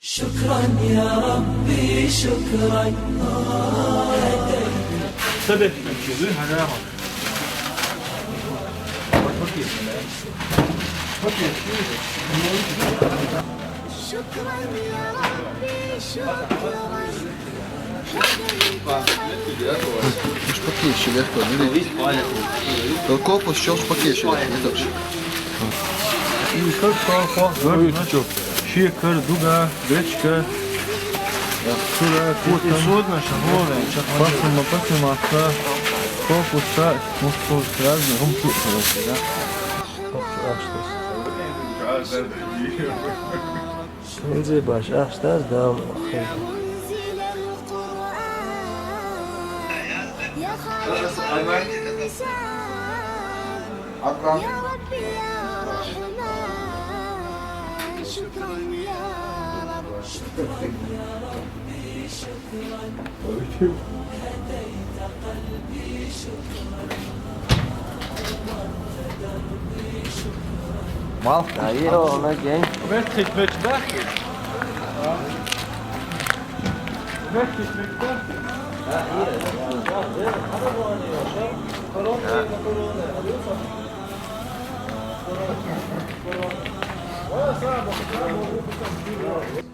شكرا يا ربي شكرا سبب الجذور هذا شكرا يا ربي شكرا Još pakiši, ljetko, ne vidi. Koliko poš još pakiši, ne znaš. I kako znači šećer, duga, grečka, sura, kuta, sodna šahove, pasimo sa kokosa, musko razne humtu, da. Şimdi baş açtı da أنزل القرآن يا خالق اللسان يا ربي يا رحمن شكرا يا رب شكرا يا ربي شكرا هديت قلبي شكرا Mal, aí ó, né, quem?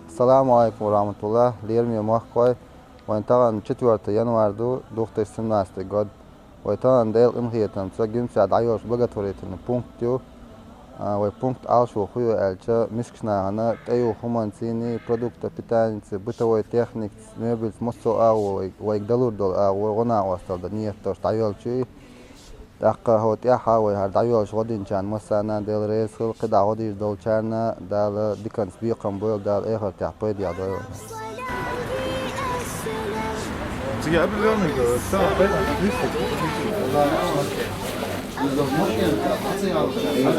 Assalamu alaikum wa rahmatullah. Lirmi mahkoy. وانتهى 4 يناير 2017 год. وانتهى ديل امخيتن سجن سعد عيوش بلغت وريتن بونكتيو وبونكت عاشو خيو الچا مشكنا انا تيو خمانسيني برودكت питаницы бытовой техник мебель мосо او ويقدلور دول او غنا وصل نيت توش عيوشي دقه هوت يا حاوي هاد عيوش غدين كان مسانا ديل ريس قدا غديش دول كان دال ديكنس بيقم بول دال اخر تاع بيد يا دول Sige, jeg vil lave mig så يا خالق الأكوان يا أكرمني بالغفران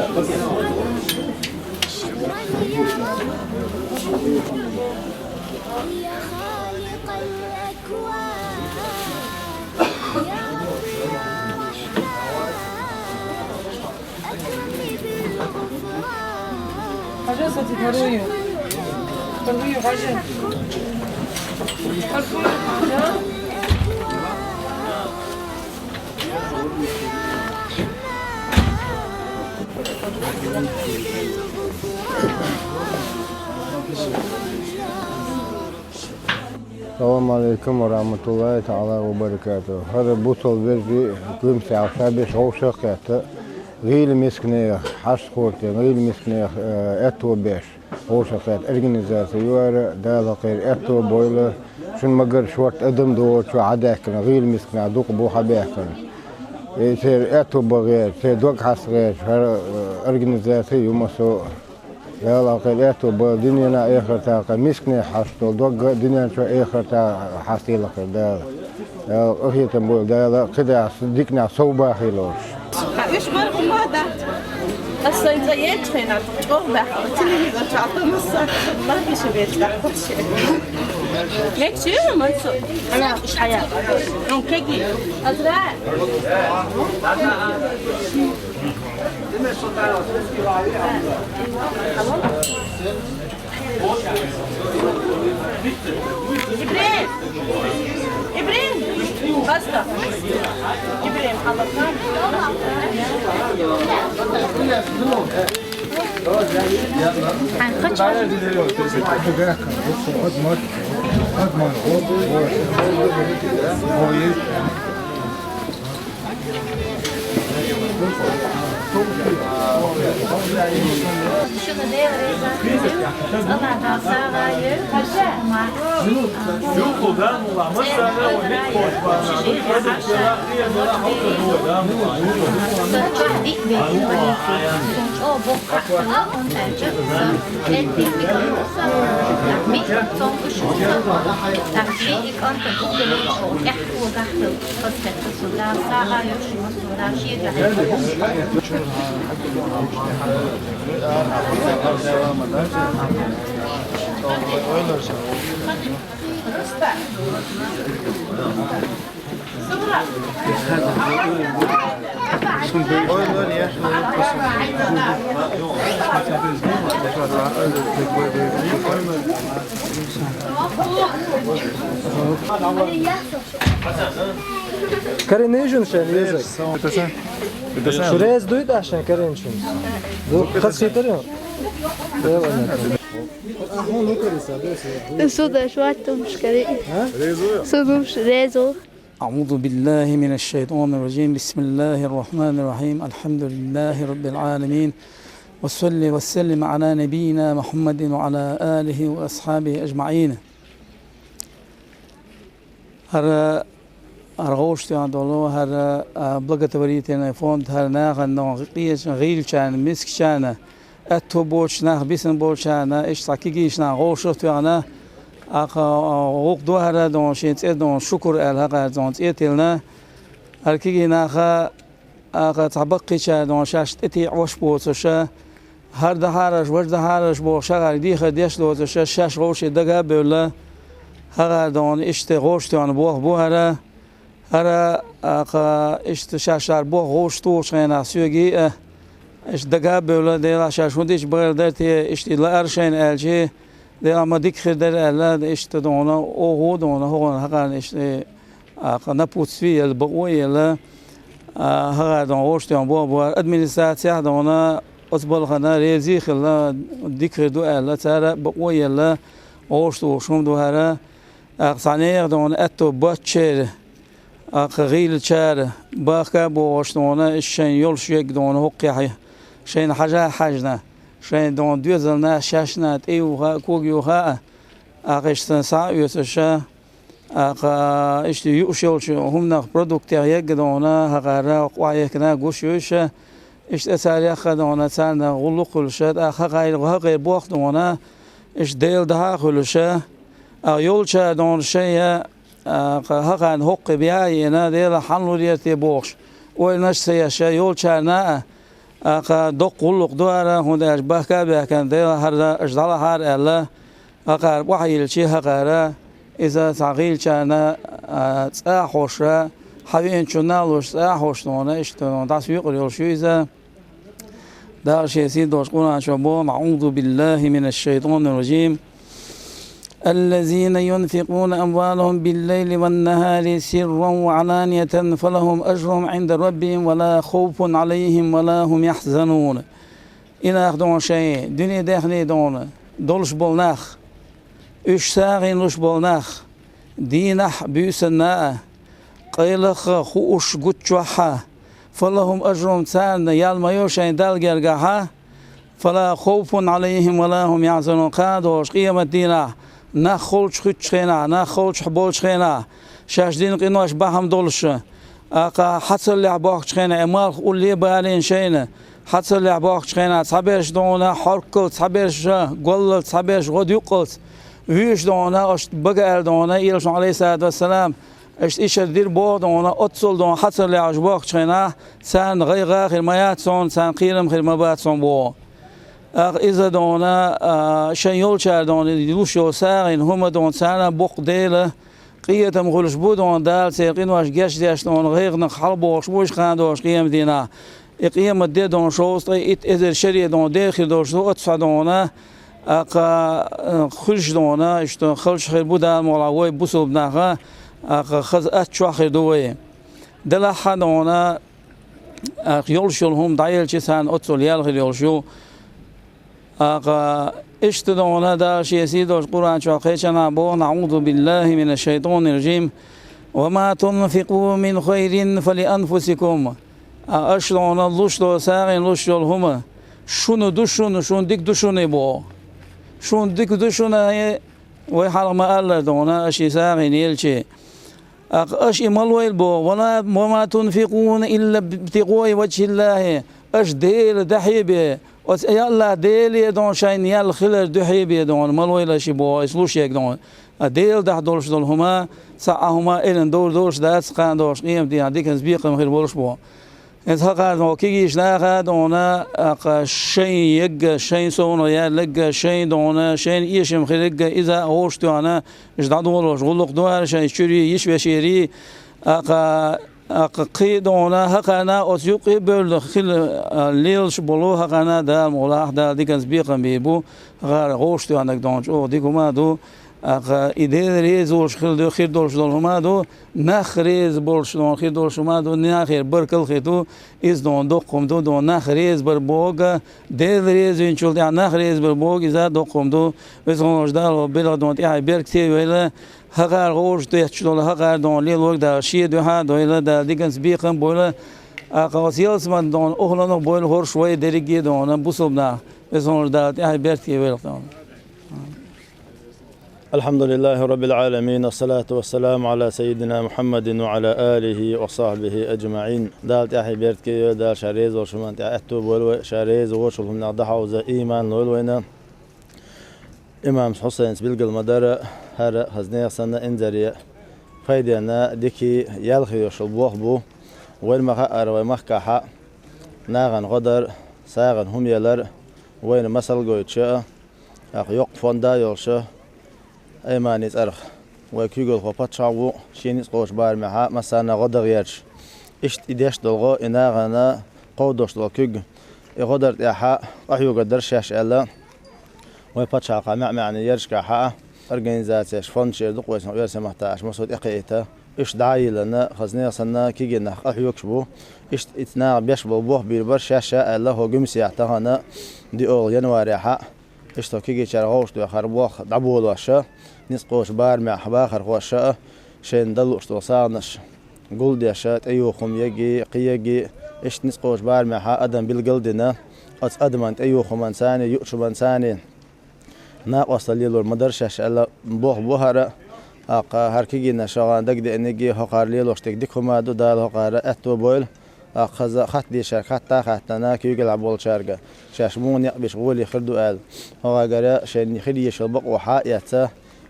Пожалуйста, торгую. Торгую, пожалуйста. Торгую, да? السلام عليكم ورحمة الله تعالى وبركاته. هذا بوصل بيجي كل ساعة شابش أو شقة غير مسكنة حش خورتي غير مسكنة أتو بيش أو شقة أرجنيزاسيون ده غير أتو بويلر شن مجر شوت أدم دور شو عداكنا غير مسكنة دوق بوحة بيحكنا يصير أتو بغير يصير دوق حس غير أرجنيزاسيون مسو يلا قليتو بدنيا آخر تا مسكني حصل دوق دنيا شو آخر تا حصيلة كده أخي تقول ده كده صدقنا صوبة خيلوش. إيش بالكم هذا؟ أصلاً زيت فينا تروح تلي تعطي مصر ما في شيء بيطلع كل شيء. ليك شيء ما نسوي أنا إيش حياة نون كيكي أزرع إبراهيم إبراهيم بسطة إبراهيم خلصنا شنو داير طلع تاع ساعة Yuko da nula masana o netkoš pa na drugi produkt je da auto dole da يا Karin ne için sen yazık? Şuraya duydu aşağı Karin için. Bu kaç yeter ya? صودا شو عتم مشكلة صودا مش ريزو. أعوذ بالله من الشيطان الرجيم بسم الله الرحمن الرحيم الحمد لله رب العالمين والصلي والسلم على نبينا محمد وعلى آله وأصحابه أجمعين. هر أرغوش تعدلو هر بلغت وريتنا فوند هر ناخن نوعيش غيل كان مسك كان أتو بوش ناخ بيسن بوش كان إيش تكيجيش ناخوش تعنا غوق دو هر دون شيت دون شكر الها دون إتلنا هر كيجي ناخا تبقي كان دون شاش إتي عوش بوتشا هر ده هرش وش ده هرش بوش شغال دي خديش لوتش شاش غوش دقة بولا هر دون إشت غوش تعنا بو هر إشت شاشار بو غوش توش غنا سيجي إش دقة بولا ديلا شاش وديش بردرتي إشت لا أرشين ألجي ديلا ما ديك خدر ألا إشت دونا أو دونا هو هكذا إشت نبوتسفي البقوي لا هكذا دون غوش تعنا بو أدمينستراتيا دونا أصبح خنا ريزي خلا ديك خدو ألا ترى بقوي لا غوش توشهم دو هرا صانير دون أتو باتشر غيل شار باقي بوشتونا الشين يلشيك دون هقي شين حاجة حاجنا شين دون دوزلنا شاشنا تيوها كوجيوها أقشتن ساعة يسشا إشتي يوشيلش هم نخ برودكتير دونا هقرا قوايكنا قوشيوشا إشت أساريخ دونا سالنا غلق الشات غير بوخ دونا إش ديل دها خلشا يولشا دون شيء هقان حق بياينا ديلا حنلو ديتي بوش وينش سياشا يولشانا دق قلق دوارا هون أشبه كابا كان ديلا هر أجدال هار ألا هقار وحيل شي هقارا إذا تعقيل شانا تأحوشا حبين شنالوش تأحوش دونا إشتون تسويق اليولشو إذا دار شي سيدوش قرآن شبو أعوذ بالله من الشيطان الرجيم الذين ينفقون أموالهم بالليل والنهار سرا وعلانية فلهم أجرهم عند ربهم ولا خوف عليهم ولا هم يحزنون. إن أخدون شيء دنيا داخلي دون دولش بولناخ أشتاغين لش بولناخ دينح بيسنا قيلخ خوش قتشوحا فلهم أجرهم تان يالما يوشين دالجرجها فلا خوف عليهم ولا هم يحزنون. قادوش قيمة دينه نخولش خينا نخولش حبولش خينا شاش دين قناش بهم دولش حصل لعباق خينا امال قولي بالين شينا حصل لعباق خينا صبرش دونا حركل صبرش قول صبرش غد يقل ويش دونا اش بقال دونا يلش عليه الصلاه والسلام اش ايش دير بو دونا اتصل دونا حصل لعباق خينا سان غير خدمات سون سان قيرم خدمات سون بو إذا دونا شيول شار دونا يلوش يوسارين هم دون سانا بوق ديله قية مغلش بودون دال سيقين واش جاش ديش دون غير نخلب واش بوش خاندوش قيم دينا قيم الدي دون شوست إت إذا شري دون داخل دوش دو أتصع دونا خلش دونا إشتو خلش خير بودا ملاوي بوسو بناها خز أتشو خير دوي دلا حدونا يولشول هم دايل شسان أتصل يالخير يولشو اشتدونا دا شيسيدوش قرآن شاقيشنا بو نعوذ بالله من الشيطان الرجيم وما تنفقوا من خير فلأنفسكم اشتدونا لشدو ساغين لشدو هما شون دوشون شون ديك دوشون بو شون ديك دوشون ويحال ما ألا دونا اشي ساغين يلشي اش امالويل بو وما تنفقون إلا ابتغاء وجه الله اش ديل دحيبه يا الله ديل دون شين يا الخلر دحيبه دون مالويل شي بو اسلوش يك دون ديل ده دولش دول هما ساعهما إلين دولش دات قان دولش قيم دي هذيك نسبيق خير بولش بو إنت هقعد وكيجيش ناخد دونا شيء يج شيء سونا يا لج شيء دونا شيء يشم خلق إذا هوشتو أنا إجدادو شغلق دوار شيء شري يشبه شيري قي دونا هقنا أسيوقي بول خل ليل شبلو هقنا دا مولاح دا ديكنز بيقم بيبو غار هوشتو أنك دونش أو ديكو ما دو إذا ريز ولش خير دولش دول هما دو نخ ريز بولش دون خير دولش هما دو نخير بركل خيتو إز دون دقم دو نخ ريز بربوغ دير ريز إنشول تاع نخ ريز بربوغ إذا دقم دو بزغنوش دارو بلا دون تاع بيرك تي ولا هقار غوش دو يحشلول هقار دون ليل وقت دا شي دو ها دو إلا دا ديكنس بيقم بولا قواسيال سمان دون أهلنا بول هور شوي دريجي دون بوسوبنا بزغنوش دا تاع بيرك تي ولا الحمد لله رب العالمين والصلاة والسلام على سيدنا محمد وعلى آله وصحبه أجمعين. دالت أحي بيرتكي دال شاريز وشمان تأتو بولو شاريز وشلهم نعضحوا إيمان لولوينا إمام حسين سبيلق المدار هر خزنية سنة إنزارية فايدنا ديكي يلخي وشلبوه بو والمخاءر ومخكاحا ناغن غدر ساغن هم يلر وين مسل قويتشا يقفون دا يلشا أيمانيز أرخ وكيقول خبط شعبو شينيس قوش بار معها مسانا غدر يرش إشت إديش دلغو إناغنا قودوش دلكيق إغدر تيحا أحيو قدر شاش ألا ويبط شاقا معني يرش كاحا أرغانيزاتيش فونشير دق ويسن ويرسي محتاج مسود إقيتا إش دعاي لنا خزنية سنة كيجينا أحيوكش بو إشت إتناغ بيشبو بوه بيربر شاشا ألا هو قمسي اعتهانا دي أول ينواري حا إشتو كيجي شارغوش دو خربوخ دعبول واشا نسقوش بار مع حباخر خوشا شين دلوش دو صانش قول ديشات أيوخم يجي قيجي إشت نسقوش بار مع حا أدم بالقلدنا أدمانت أيوخم انساني يؤشب انساني ناقص ليلو المدرسة ألا بوه بوهرة هركيجي نشغان دق دي إنجي هقار ليلوش تكديكهما دو دال هقار أتو بويل خذ خط دي شركات تاخذنا كيجي لعبول شارقة شاشمون يقبش غولي خردو قال هو جرا شين خلي شلبق وحائيته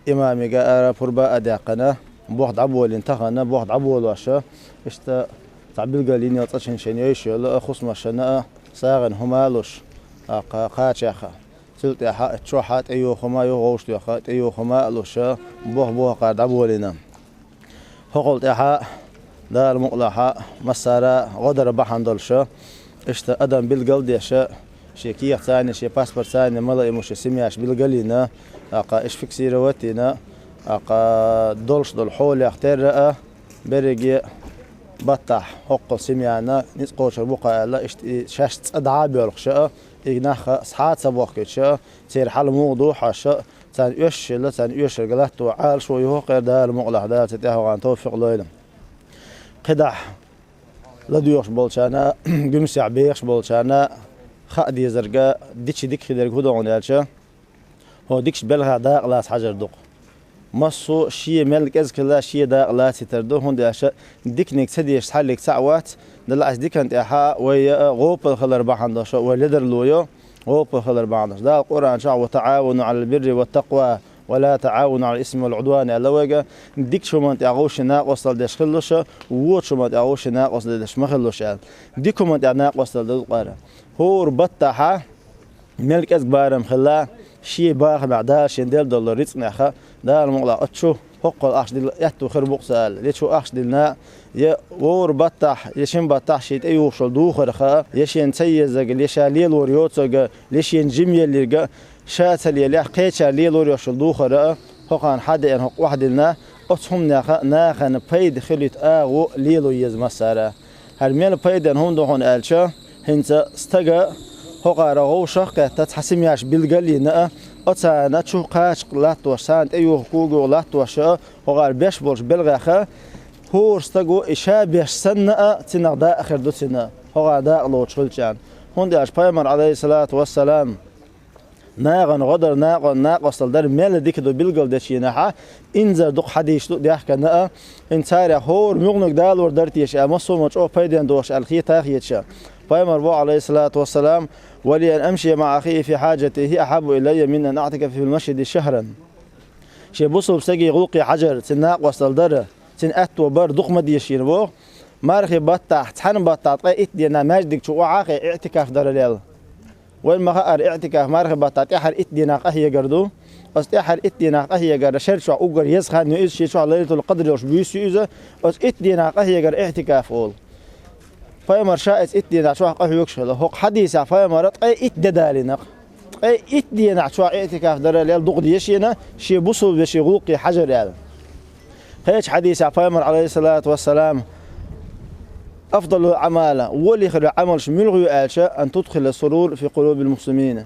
إمامي جاء فربا أداقنا بوحد عبول انتخنا بوحد عبول واشا إشتا تعبيل قالين يطشين شين يشيل خصم الشناء ساغن همالوش قاتشخا سلت حق تروحات أيو خما يغوش يخات أيو خما لوشا بوه قاد عبولنا فقلت حق دار مقلحة مسارة غدر بحندلشة إشتا أدم بالقلد يشا شيكية ثاني شي باسبور ثاني ملا مش سمياش بالقلينا أقا إيش فيك سيروتينا أقا دولش دول حول يختار رأى برجي بطح حق سميانا نسقوش البقاء لا إشت شاش أدعى بيرخشة إجناخ صحات سبوك شا سير حل موضوع حشة ثاني إيش لا ثاني إيش الجلات وعال شوي هو غير دار مقلح دار تتاهو عن توفيق ليلة قدح لديوش بولشانا قمسي عبيش بولشانا خادي زرقاء ديش ديك خدر هدو عنالشا هو ديكش بلغا داق لاس حجر دوق مصو شي ملك ازكلا شي داق لاس تردو هندي اشا ديك نيك سديش حالك ساعات دلاش ديك انت احا ويا غوب الخلر بحندش ولدر لويو غوب الخلر بحندش دا القران شع وتعاونوا على البر والتقوى ولا تعاونوا على الإثم والعدوان على وجه ديك شو ما تعوش ناقص لدش خلوش ووت شو ما تعوش ناقص لدش ما خلوش ديكم ما ناقص لدش قارة هو ربطها ملك أزبارم خلا شيء باخ بعداش يندل دولار ريتنا خا دار المقلع أتشو حق الأخش دل يتو خربوق سال ليشو أخش دلنا ي ور بطح يشين بطح شيء أيوه شو دوخر خا يشين سيزق ليش ليل وريوتسق ليش ينجمي اللي شات اللي لا قيتش ليل وريوش دوخر حقان حد إن حق واحد لنا أتهم ناخن بيد خليت أو ليلو يزمسره هالميل بيد إن هم دهون ألشة هنت استجا حقا رغو شقة تتحسمياش بالقلينا أتانا شو قاش قلات وسان أيوه كوجو قلات وشا حقا بيش بولش بالغاخة هو استجو إشابيش سنة تنقدا آخر دو سنة حقا دا الله شلشان هندي أش بيمر عليه الصلاة والسلام ناغن غدر ناقص الدر مال ديك دو بالقل دشينها إنزر دق حديش دو ديحك نا إنساري هور مغنق دال وردرتيش أمسو مجو بيدين دوش الخي تاخيتش بيمر عليه الصلاة والسلام ولي أن أمشي مع أخي في حاجته أحب إلي من أن أعتكف في المسجد شهرا شي بوصل بسقي غلقي حجر تناقص الدر تن أتو بر دق مديشين بو مارخي بطاح تحن بطاح قي إتدينا ماجدك شو عاقي اعتكاف درليل وين ما خار اعتكاف مارخي بطاح تحر إتدينا قهي جردو أستحر إتدينا قهي جر شرشة أوجر يسخن نيز شيء شو ليلة القدر وش بيسيزه أس إتدينا قهي جر اعتكاف أول فيمر شائس إتدينا شو قهي يكشله هو حديث فيمرت قي إتدالنا قي إتدينا شو اعتكاف درليل ضغط يشينا شيء بصل بشي غوقي حجر يعني هيك حديث فيمر عليه الصلاة والسلام أفضل العمالة واللي خير عمل شملغي ألشاء أن تدخل السرور في قلوب المسلمين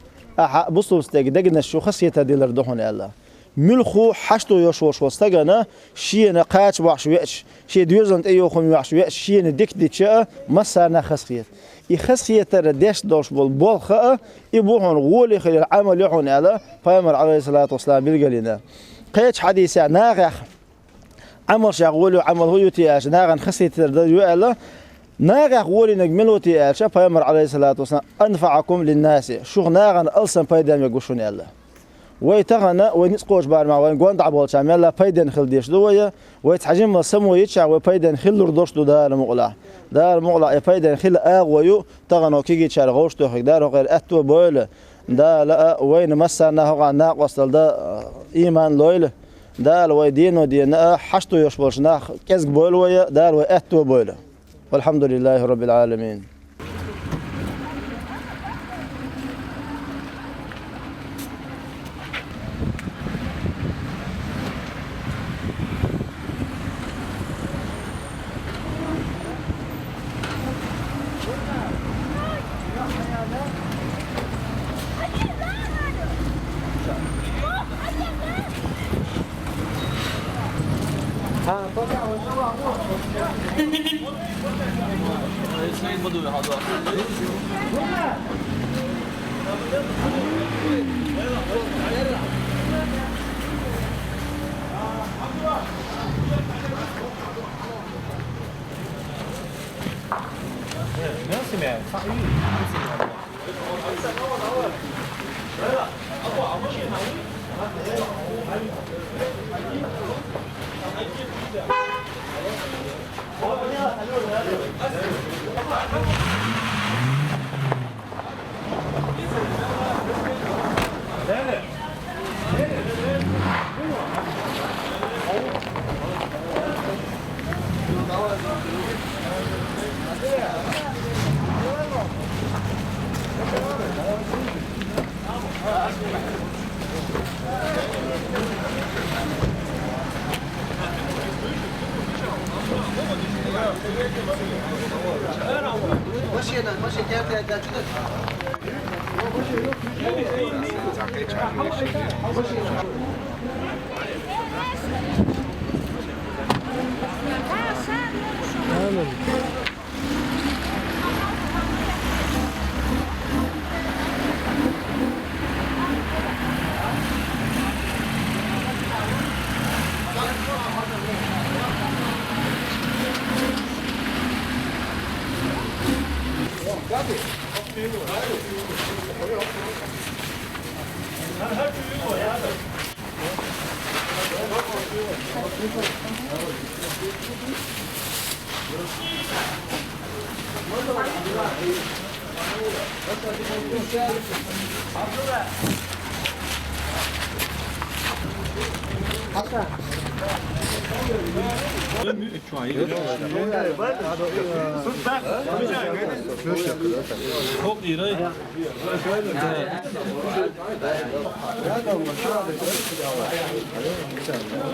بصوا استيق دقنا شو خصيته ديلر دهون الله ملخو حشتو يشوش واستجنا شيء نقاش وعشويش شيء دوزنت أيو خم وعشويش شيء نديك ديتشاء مسارنا خصية يخصية ترديش دوش بالبلخاء يبوهن واللي خير العمل يحون الله فيمر عليه الصلاة والسلام بالقلنا قيش حديث ناغخ عمل شغول وعمل هو يتياش ناغن خصية ترديو الله ناغخ ولي نجملو تياش فيمر عليه الصلاة والسلام أنفعكم للناس شو ناغن ألسن فايدة يقولون الله ويتغنى وينسقوش بارما وينقوند عبول شامل لا فايدة خلديش دوية ويتحجم السمو يتشع وفايدة خل ردوش دو دار مغلع فايدة خل آغويو تغنو كيجي تشار غوش تو دار غير أتو بويل دا لا وين مسنا هو ناقص دا إيمان لويل دا ويدينو دينا حشتو يشبولش ناخ كزق بويل ويا دار وأتو بويل والحمد لله رب العالمين.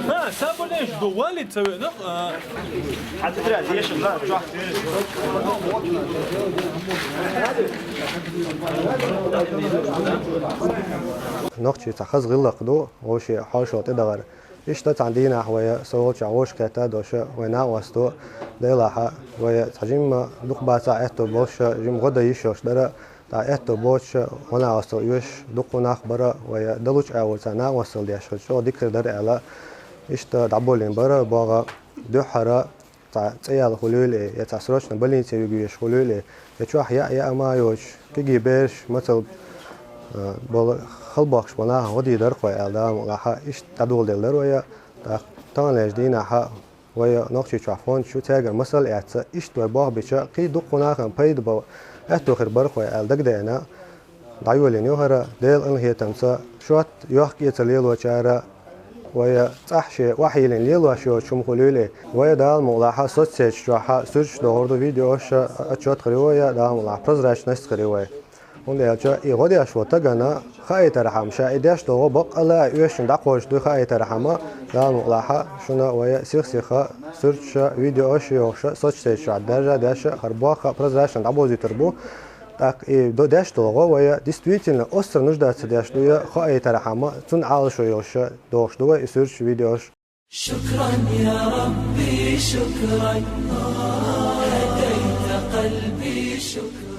لا سابوا ليش دوالي تسوي حتى ترى ليش لا نقطة تخز غلق دو وشي حاشو تدغر إشتت عندنا ويا صوت عوش كتا دوش وينا وستو ديلاها ويا تجمع دق باتا إتو بوش جم غدا يشوش درا تا إتو بوش ونا وستو يوش دقنا خبرة ويا دلوش أول سنة وصل ديش شو ذكر در على إشت دعبولين برا باغا دو حرا تا تيال خلول يتسرش نبلين تيجيش خلول يشوح يا ما يوش كيجي بيش مثل بول خلباخش بنا ودي در خوي الدام راح إيش تدول دلر ويا تانلج دينا ها ويا نقشي تعفون شو تاجر مثل إعتى إشتوى باه بيشا قي دقنا خن بيد بوا أتو خير برخ ويا الدق دينا دعيولين يوهرا ديل إن هي تمسا شوت يحكي يتليل وشارا ويا صحشي وحيلين ليل وشو شو مخلولي ويا دال ملاحة صوت سيج شوحة سيرش دوردو فيديوش أشوت خريويا دال ملاحة برزراش نست خريويا ونديالجا إيغودي أشوت تجنا خايت رحم شايداش دو بق الله يوشن دقوش دو خايت رحمة دال ملاحة شنا ويا سيخ سيرش فيديوش يوش صوت سيج درجة داش خرباخة برزراش عبوزي تربو так и до дяштого вая действительно остро нуждается дяштуя خايت رحمة تون عالشو يوش دوش دو и سيرش فيديوش شكرا يا ربي شكرا هديت قلبي شكرا